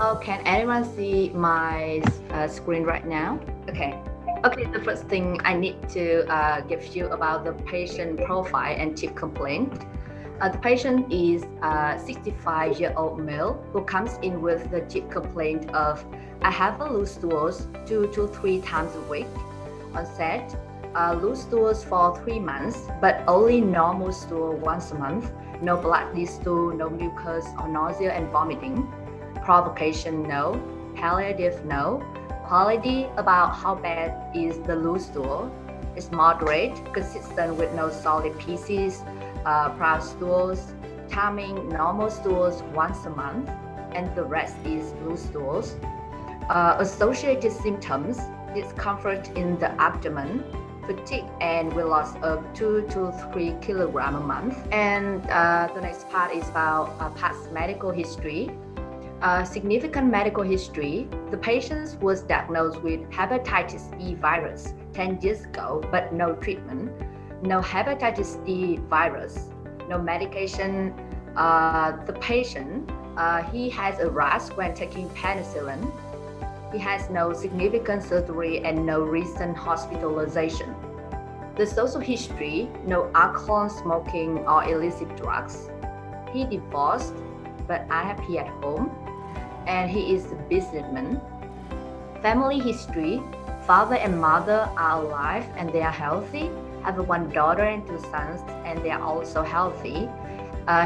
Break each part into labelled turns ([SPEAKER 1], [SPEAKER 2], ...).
[SPEAKER 1] Oh, can anyone see my screen right now? Okay. Okay, the first thing I need to give you about the patient profile and tip complaint. The patient is a 65-year-old male who comes in with the tip complaint of, I have a loose stools 2 to 3 times a week. Onset, loose stools for 3 months, but only normal stool once a month. No bloody stool, no mucus or nausea and vomiting. Provocation, no. Palliative, no. Quality, about how bad is the loose stool. It's moderate, consistent with no solid pieces, proud stools. Timing, normal stools once a month, and the rest is loose stools. Associated symptoms, discomfort in the abdomen, fatigue, and weight loss of 2 to 3 kilograms a month. And the next part is about past medical history. Significant medical history. The patient was diagnosed with hepatitis B virus 10 years ago, but no treatment. No hepatitis D virus, no medication. The patient, he has a rash when taking penicillin. He has no significant surgery and no recent hospitalization. The social history, no alcohol, smoking, or illicit drugs. He divorced, but unhappy at home. And he is a businessman. Family history, father and mother are alive and they are healthy, have one daughter and 2 sons, and they are also healthy.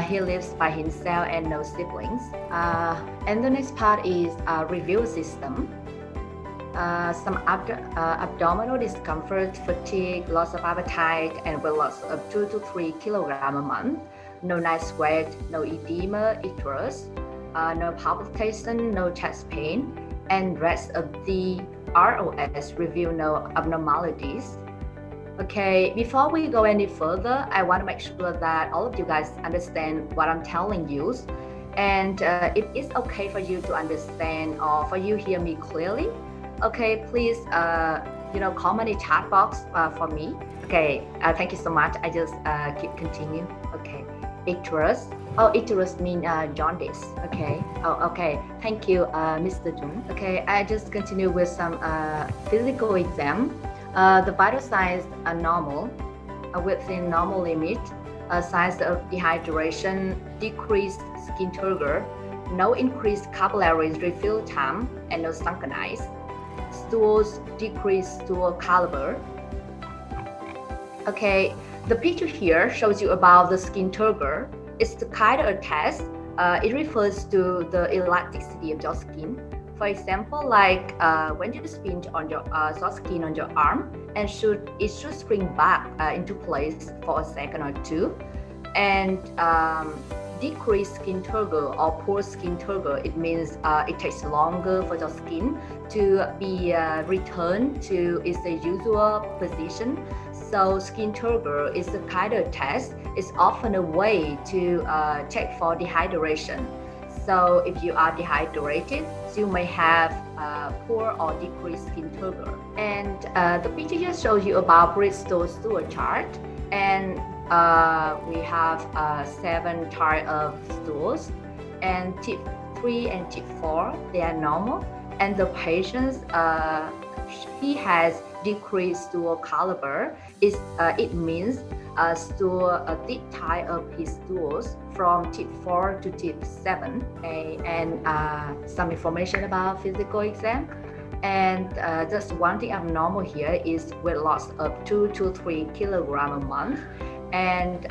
[SPEAKER 1] He lives by himself and no siblings. And the next part is review system. Some abdominal discomfort, fatigue, loss of appetite, and weight loss of 2 to 3 kilograms a month. No night sweat, no edema, icterus. No palpitation, no chest pain, and rest of the ROS review no abnormalities. Okay, before we go any further, I want to make sure that all of you guys understand what I'm telling you. And if it's okay for you to understand or for you hear me clearly, okay, please, comment in the chat box for me. Okay, thank you so much. I just keep continue. Okay, icterus. Oh, icterus means jaundice. Okay. Oh, okay. Thank you, Mr. Jun. Okay, I just continue with some physical exam. The vital signs are normal, within normal limit. Signs of dehydration, decreased skin turgor, no increased capillary refill time, and no sunken eyes. Stools, decreased stool caliber. Okay, the picture here shows you about the skin turgor. It's the kind of a test. It refers to the elasticity of your skin. For example, like when you spin on your soft skin on your arm, and it should spring back into place for a second or two. And decreased skin turgor or poor skin turgor, it means it takes longer for your skin to be returned to its usual position. So skin turgor is a kind of test. It's often a way to check for dehydration. So if you are dehydrated, you may have poor or decreased skin turgor. And the picture here shows you about Bristol stool chart. And we have 7 types of stools. And tip 3 and tip 4, they are normal. And the patient, he has decreased stool caliber. It means a deep type of his stools from tip 4 to tip 7. Okay, and some information about physical exam. And just one thing abnormal here is weight loss of 2 to 3 kilograms a month. And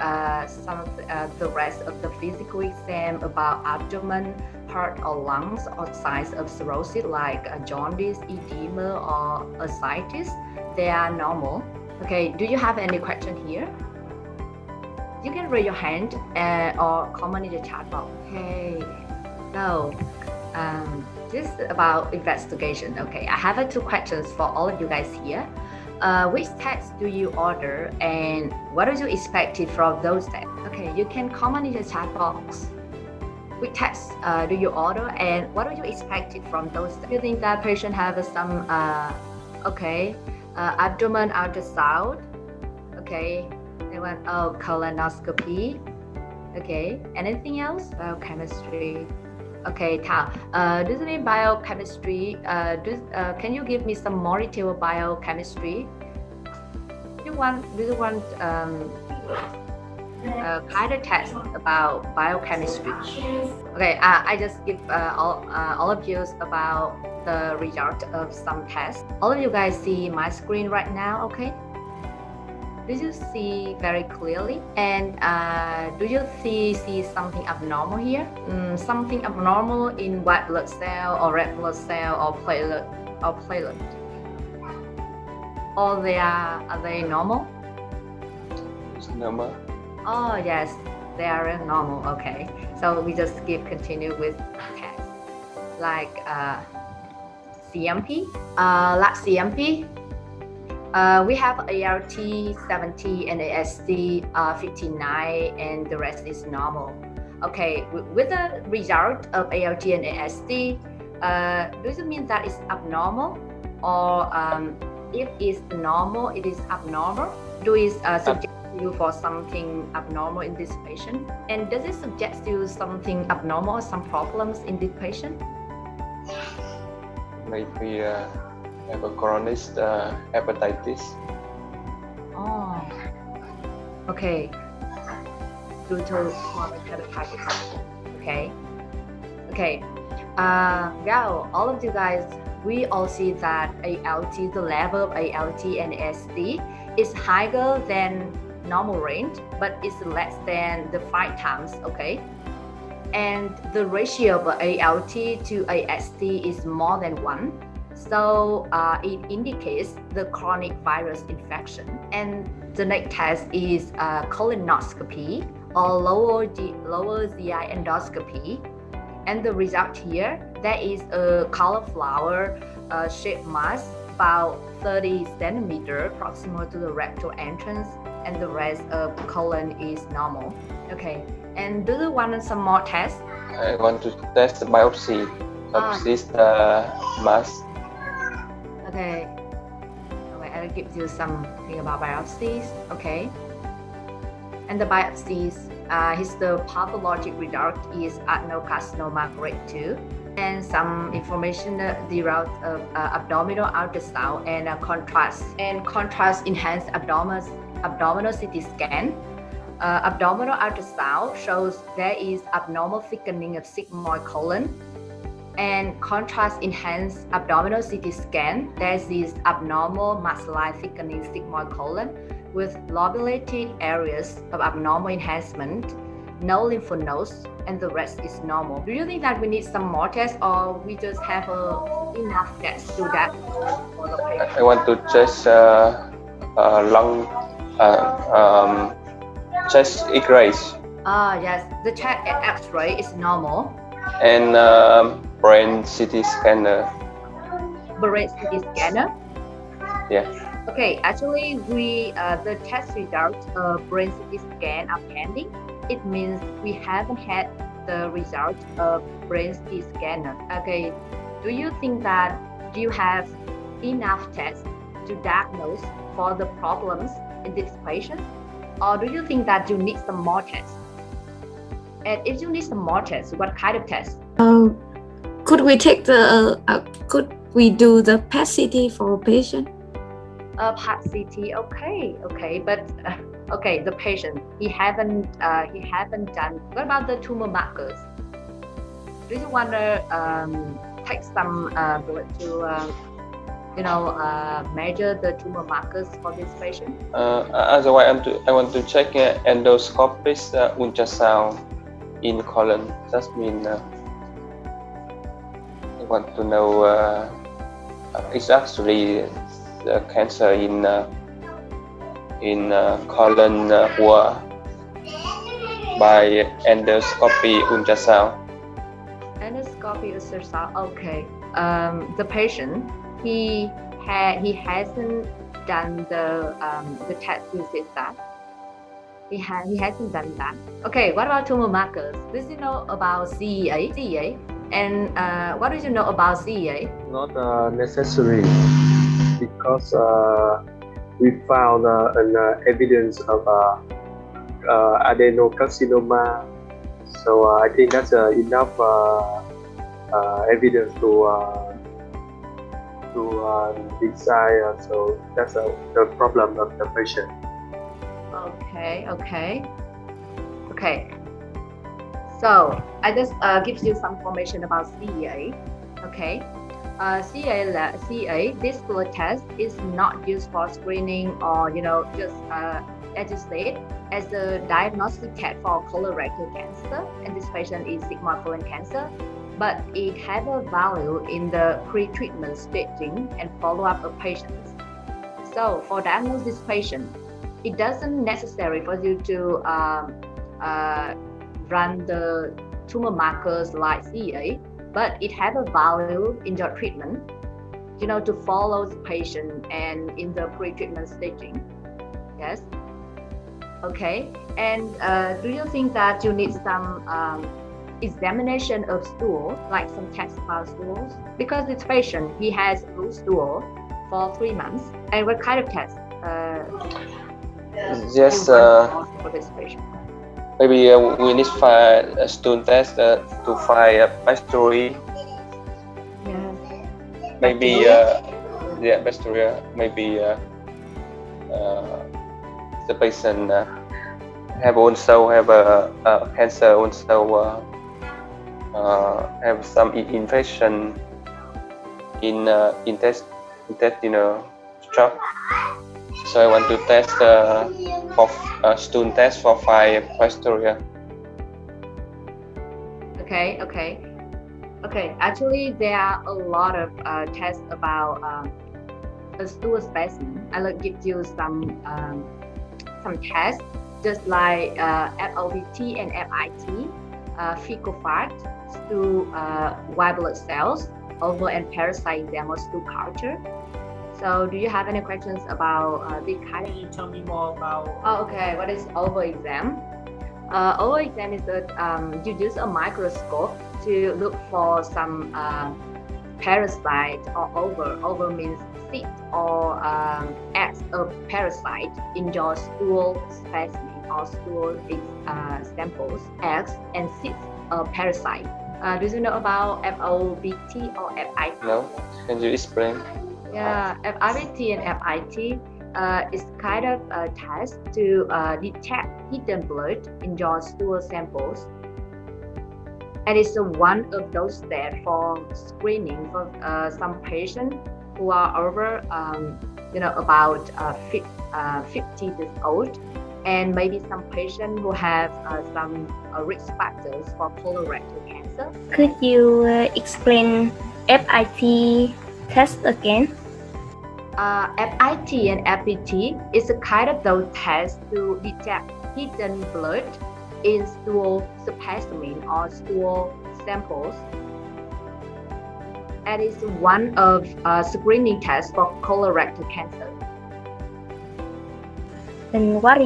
[SPEAKER 1] some of the rest of the physical exam about abdomen, heart or lungs, or signs of cirrhosis like jaundice, edema, or ascites, they are normal. Okay, do you have any question here? You can raise your hand or comment in the chat box. Okay, so this is about investigation. Okay, I have 2 questions for all of you guys here. Which tests do you order and what are you expected from those tests? Okay, you can comment in the chat box. which tests do you order, and what do you expect from those? Do you think that patient have some abdomen ultrasound? Okay, they want colonoscopy. Okay, anything else? Biochemistry. Okay, Thao. Does it mean biochemistry? Can you give me some more detail of biochemistry? Do you want kind of test about biochemistry? Okay, I just give all of you about the result of some tests. All of you guys see my screen right now, okay? Do you see very clearly? And do you see something abnormal here? Something abnormal in white blood cell or red blood cell or platelet? Or are they normal?
[SPEAKER 2] It's normal.
[SPEAKER 1] Oh yes, they are normal. Okay, so we just continue with tests like CMP, lab CMP. We have ALT 70 and AST 59, and the rest is normal. Okay, with the result of ALT and AST, does it mean that it's abnormal, or if it's normal, it is abnormal? Do it suggest you for something abnormal in this patient? And does it suggest you something abnormal, some problems in this patient?
[SPEAKER 2] Maybe have a chronic hepatitis.
[SPEAKER 1] Oh, okay. Due to chronic hepatitis. Okay. Yeah, all of you guys, we all see that ALT, the level of ALT and AST is higher than normal range, but it's less than the 5 times, okay? And the ratio of ALT to AST is more than 1. So it indicates the chronic virus infection. And the next test is colonoscopy or lower GI endoscopy. And the result here, there is a cauliflower shaped mass about 30 centimeters proximal to the rectal entrance, and the rest of colon is normal. Okay, and do you want some more tests?
[SPEAKER 2] I want to test the biopsy of this mass.
[SPEAKER 1] Okay, I'll give you something about biopsies. Okay, and the biopsies, histopathologic result is adenocarcinoma grade 2, and some information derived of abdominal ultrasound and contrast enhanced abdominal CT scan. Abdominal ultrasound shows there is abnormal thickening of sigmoid colon, and contrast enhanced abdominal CT scan, there is abnormal maxillary thickening sigmoid colon with lobulated areas of abnormal enhancement, no lymph nodes, and the rest is normal. Do you think that we need some more tests, or we just have enough tests to that for the patient?
[SPEAKER 2] I want to test lung chest X-rays.
[SPEAKER 1] Yes, the chest X-ray is normal.
[SPEAKER 2] And brain CT scanner.
[SPEAKER 1] Brain CT scanner?
[SPEAKER 2] Yeah.
[SPEAKER 1] Okay, actually, the test results of brain CT scan are pending. It means we haven't had the result of brain CT scanner. Okay, do you think that you have enough tests to diagnose for the problems in this patient, or do you think that you need some more tests? And if you need some more tests, what kind of tests?
[SPEAKER 3] Could we take could we do the PET-CT for a patient?
[SPEAKER 1] PET-CT, okay, but the patient he haven't done. What about the tumor markers? Do you want to take some blood to measure the tumor markers for this patient?
[SPEAKER 2] Otherwise, I want to check endoscopic ultrasound in colon. That means I want to know it's actually the cancer in colon wall by endoscopy ultrasound.
[SPEAKER 1] Endoscopy ultrasound. Okay. The patient he hasn't done the test. You said that. He hasn't done that. Okay, what about tumor markers? Do you know about CEA? And what do you know about CEA?
[SPEAKER 4] Not necessary because we found an evidence of adenocarcinoma. So I think that's enough evidence to decide. So that's the problem of the patient.
[SPEAKER 1] Okay. So I just gives you some information about CEA. Okay. CEA, this blood test is not used for screening or just as you said, as a diagnostic test for colorectal cancer, and this patient is sigmoid colon cancer. But it has a value in the pre-treatment staging and follow-up of patients. So for diagnose this patient, it doesn't necessary for you to run the tumor markers like CEA, but it has a value in your treatment, to follow the patient and in the pre-treatment staging. Yes. Okay. And do you think that you need some examination of stool, like some tests about stools? Because this patient, he has blue stool for 3 months. And what kind of test?
[SPEAKER 2] Yes,
[SPEAKER 1] for this patient?
[SPEAKER 2] maybe we need to find a stool test to find a bacteria.
[SPEAKER 1] Yeah.
[SPEAKER 2] Maybe bacteria. Maybe the patient have a cancer, also have some infection in intestinal tract. So I want to test for stool test for 5 bacteria.
[SPEAKER 1] Okay. Actually, there are a lot of tests about a stool specimen. I will give you some tests, just like FOBT and FIT, fecal fat, stool white blood cells, oval and parasite demo stool culture. So do you have any questions about this kind?
[SPEAKER 5] Can you tell me more about?
[SPEAKER 1] Okay. What is oval exam? Oval exam is that you use a microscope to look for some parasite or oval. Oval means seed or eggs of parasite in your stool specimen or stool samples, eggs and seeds of parasite. Do you know about FOBT or FIT?
[SPEAKER 2] No, can you explain?
[SPEAKER 1] Yeah, FIT and FIT is kind of a test to detect hidden blood in your stool samples. And it's one of those steps for screening for some patients who are over, about 50 years old, and maybe some patients who have some risk factors for colorectal cancer.
[SPEAKER 3] Could you explain FIT test again?
[SPEAKER 1] FIT and FPT is a kind of those tests to detect hidden blood in stool specimen or stool samples. And it's one of screening tests for colorectal cancer.
[SPEAKER 3] And what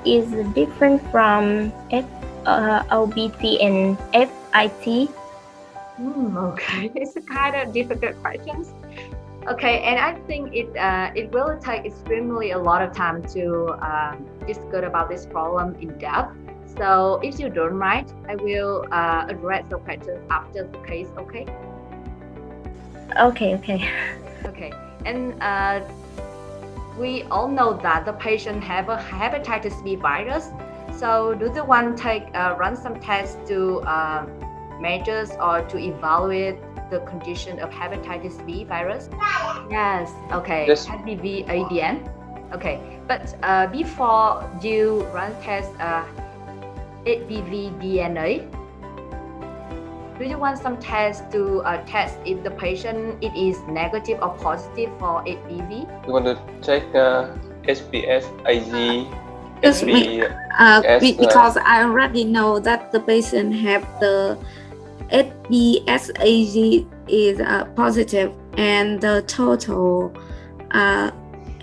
[SPEAKER 3] is different from FOBT and FIT?
[SPEAKER 1] Okay, it's a kind of difficult questions. Okay, and I think it will take extremely a lot of time to discuss about this problem in depth. So if you don't mind, I will address the questions after the case. Okay.
[SPEAKER 3] Okay.
[SPEAKER 1] And we all know that the patient have a hepatitis B virus. So do you want to run some tests to measures or to evaluate the condition of hepatitis B virus? Yes. Okay.
[SPEAKER 2] Yes.
[SPEAKER 1] HBV ADN. Okay. But before you run test HBV DNA, do you want some tests to test if the patient it is negative or positive for HBV?
[SPEAKER 2] We want to check SBS, IG,
[SPEAKER 3] Because
[SPEAKER 2] HBS,
[SPEAKER 3] because I already know that the patient have the HBsAg is positive, and the total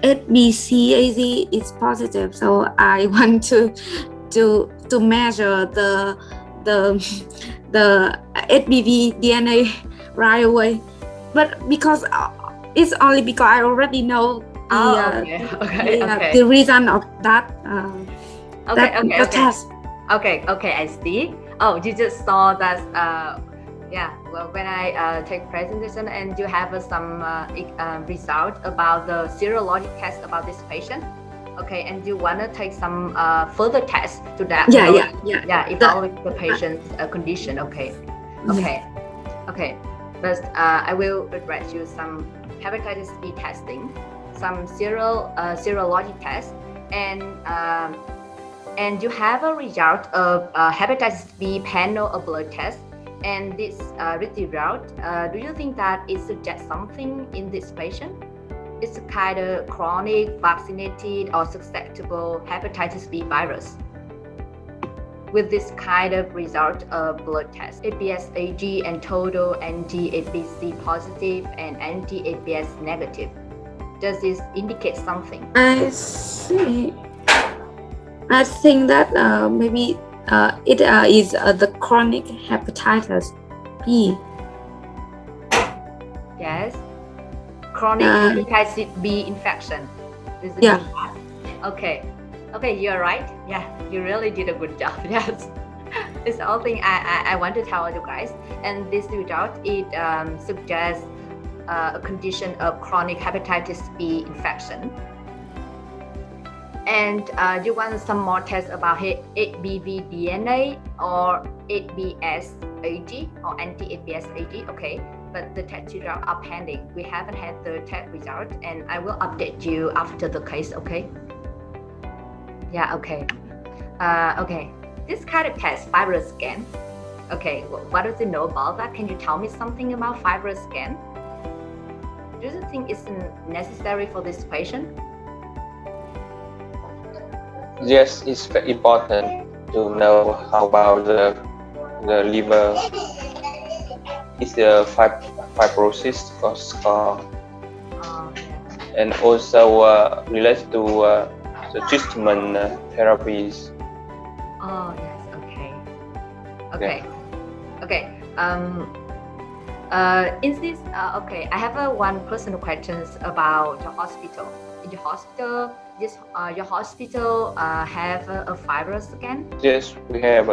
[SPEAKER 3] HBCAZ is positive, so I want to measure the the HBV DNA right away. But because it's only because I already know the result of that the test.
[SPEAKER 1] Okay, I see. Oh, you just saw that. Well, when I take presentation and you have some result about the serologic test about this patient. Okay, and you want to take some further tests to that. Evaluate the patient's condition. Okay. But I will address you some hepatitis B testing, some serologic tests, and you have a result of hepatitis B panel or blood test. And this result, do you think that it suggests something in this patient? It's a kind of chronic, vaccinated, or susceptible hepatitis B virus. With this kind of result of blood test, ABS-AG and total anti-ABC positive and anti-ABS negative. Does this indicate something?
[SPEAKER 3] I see. I think that maybe it is the chronic hepatitis B.
[SPEAKER 1] Yes. Chronic hepatitis B infection. Yeah. Okay, you're right. Yeah, you really did a good job. Yes. It's all thing I want to tell you guys. And this result, it suggests a condition of chronic hepatitis B infection. And you want some more tests about HBV DNA or ABS-AG or anti-ABS-AG? Okay, but the test results are pending. We haven't had the test result, and I will update you after the case. Okay? Yeah. Okay. This kind of test, Fibroscan. Okay. What does it know about that? Can you tell me something about Fibroscan? Do you think it's necessary for this patient?
[SPEAKER 2] Yes, it's very important to know how about the liver. It's a fibrosis score, and also related to the treatment therapies.
[SPEAKER 1] Oh yes, okay. Is this okay? I have one personal questions about your hospital. In your hospital, your hospital have a Fibroscan?
[SPEAKER 2] Yes, we have.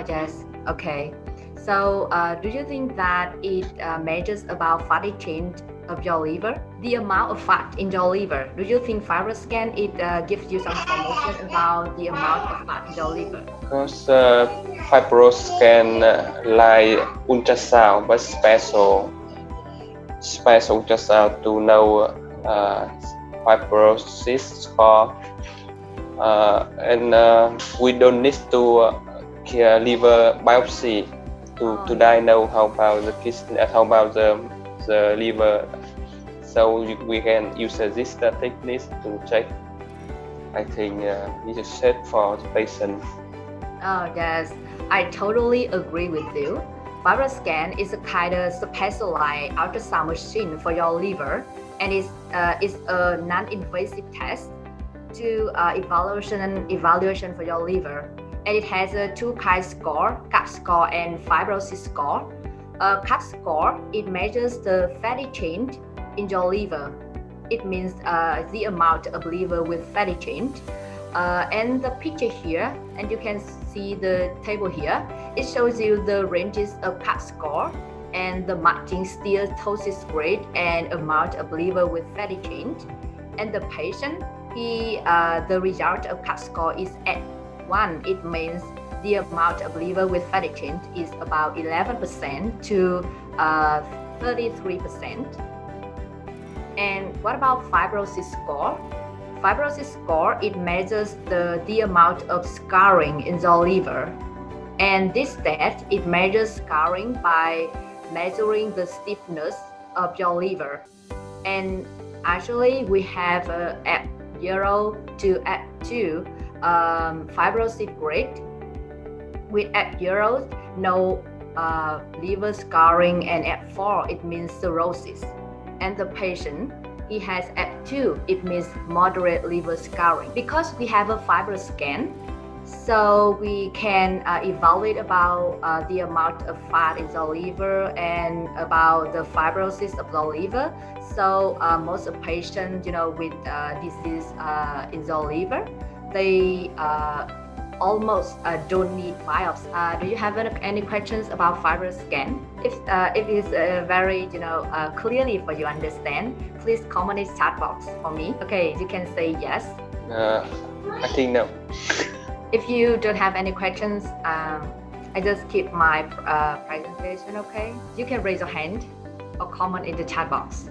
[SPEAKER 1] Yes. Okay. So, do you think that it measures about fatty change of your liver? The amount of fat in your liver. Do you think Fibroscan it gives you some information about the amount of fat in your liver?
[SPEAKER 2] Because Fibroscan like ultrasound, but special ultrasound to know fibrosis score, and we don't need to liver biopsy to diagnose how about the kidney, how about the liver. So we can use this technique to check. I think this is set for the patient.
[SPEAKER 1] Oh yes, I totally agree with you. Fibroscan is a kind of specialized ultrasound machine for your liver, and it's a non-invasive test to evaluation for your liver. And it has a two kind score, CAP score and fibrosis score. CAP score, it measures the fatty change in your liver. It means the amount of liver with fatty change. And the picture here, and you can see the table here, it shows you the ranges of CAP score and the matching steatosis rate and amount of liver with fatty change. And the patient, the result of CAP score is at 1. It means the amount of liver with fatty change is about 11% to 33%. And what about fibrosis score? Fibrosis score, it measures the amount of scarring in the liver. And this test, it measures scarring by measuring the stiffness of your liver. And actually, we have at 0 to at 2 fibrosis grade. With at 0, no liver scarring, and at 4, it means cirrhosis. And the patient, he has F2, it means moderate liver scarring. Because we have a Fibroscan, so we can evaluate about the amount of fat in the liver and about the fibrosis of the liver. So most of patients, with disease in the liver, they almost don't need biopsy. Do you have any questions about Fibroscan? If it is very clearly for you understand, please comment in chat box for me. Okay, you can say yes.
[SPEAKER 2] I think no.
[SPEAKER 1] If you don't have any questions, I just keep my presentation. Okay, you can raise your hand or comment in the chat box.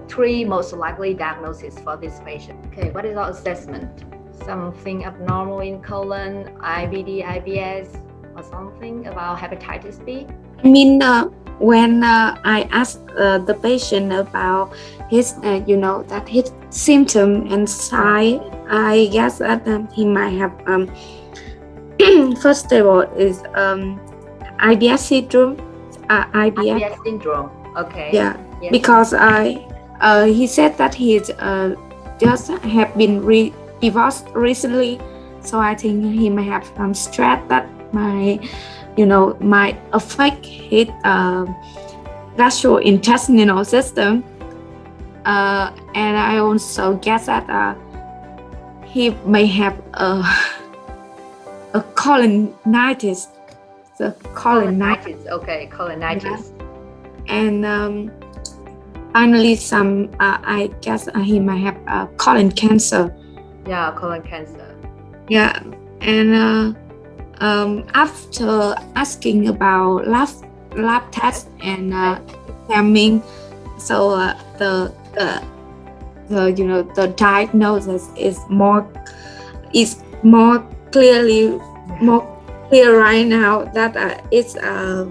[SPEAKER 1] 3 most likely diagnoses for this patient. Okay, what is our assessment? Something abnormal in colon, IBD, IBS, or something about hepatitis B?
[SPEAKER 3] I mean, when I asked the patient about his, that his symptom and sign, I guess that he might have, first of all, is IBS syndrome.
[SPEAKER 1] IBS syndrome. Okay.
[SPEAKER 3] Yeah,
[SPEAKER 1] yes.
[SPEAKER 3] Because he said that he's just have been divorced recently, so I think he may have some stress that might affect his gastrointestinal system, and I also guess that he may have a colonitis. So
[SPEAKER 1] colonitis. Okay, colonitis.
[SPEAKER 3] Yeah. And finally, I guess he might have colon cancer.
[SPEAKER 1] Yeah, colon cancer.
[SPEAKER 3] Yeah, and after asking about lab tests and examining, so the diagnosis is more clear right now that it's a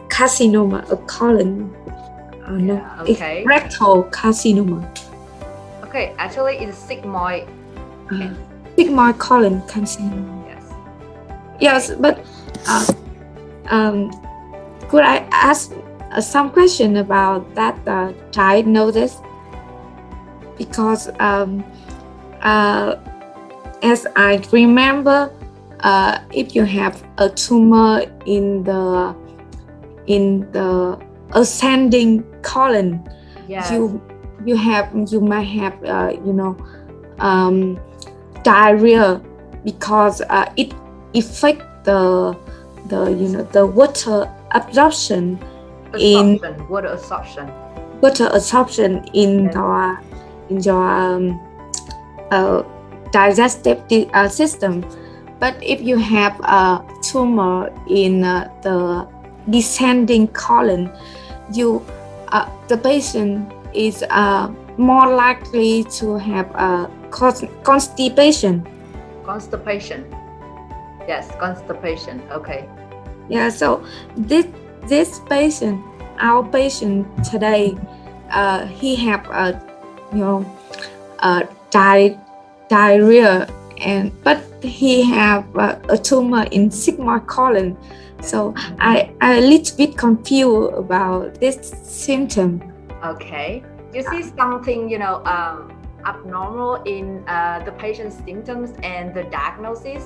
[SPEAKER 3] carcinoma, a colon. It's rectal carcinoma.
[SPEAKER 1] Okay, actually it's sigmoid.
[SPEAKER 3] Sigmoid colon carcinoma.
[SPEAKER 1] Yes.
[SPEAKER 3] Yes, but could I ask some question about that diagnosis? Because as I remember, if you have a tumor in the ascending colon,
[SPEAKER 1] yes.
[SPEAKER 3] you might have diarrhea because it affects the water absorption water absorption in your digestive system. But if you have a tumor in the descending colon, the patient is more likely to have constipation.
[SPEAKER 1] Constipation. Yes, constipation. Okay.
[SPEAKER 3] Yeah. So this patient, our patient today, he have diarrhea, but he have a tumor in sigmoid colon. So I a little bit confused about this symptom.
[SPEAKER 1] Okay. You see something abnormal in the patient's symptoms and the diagnosis.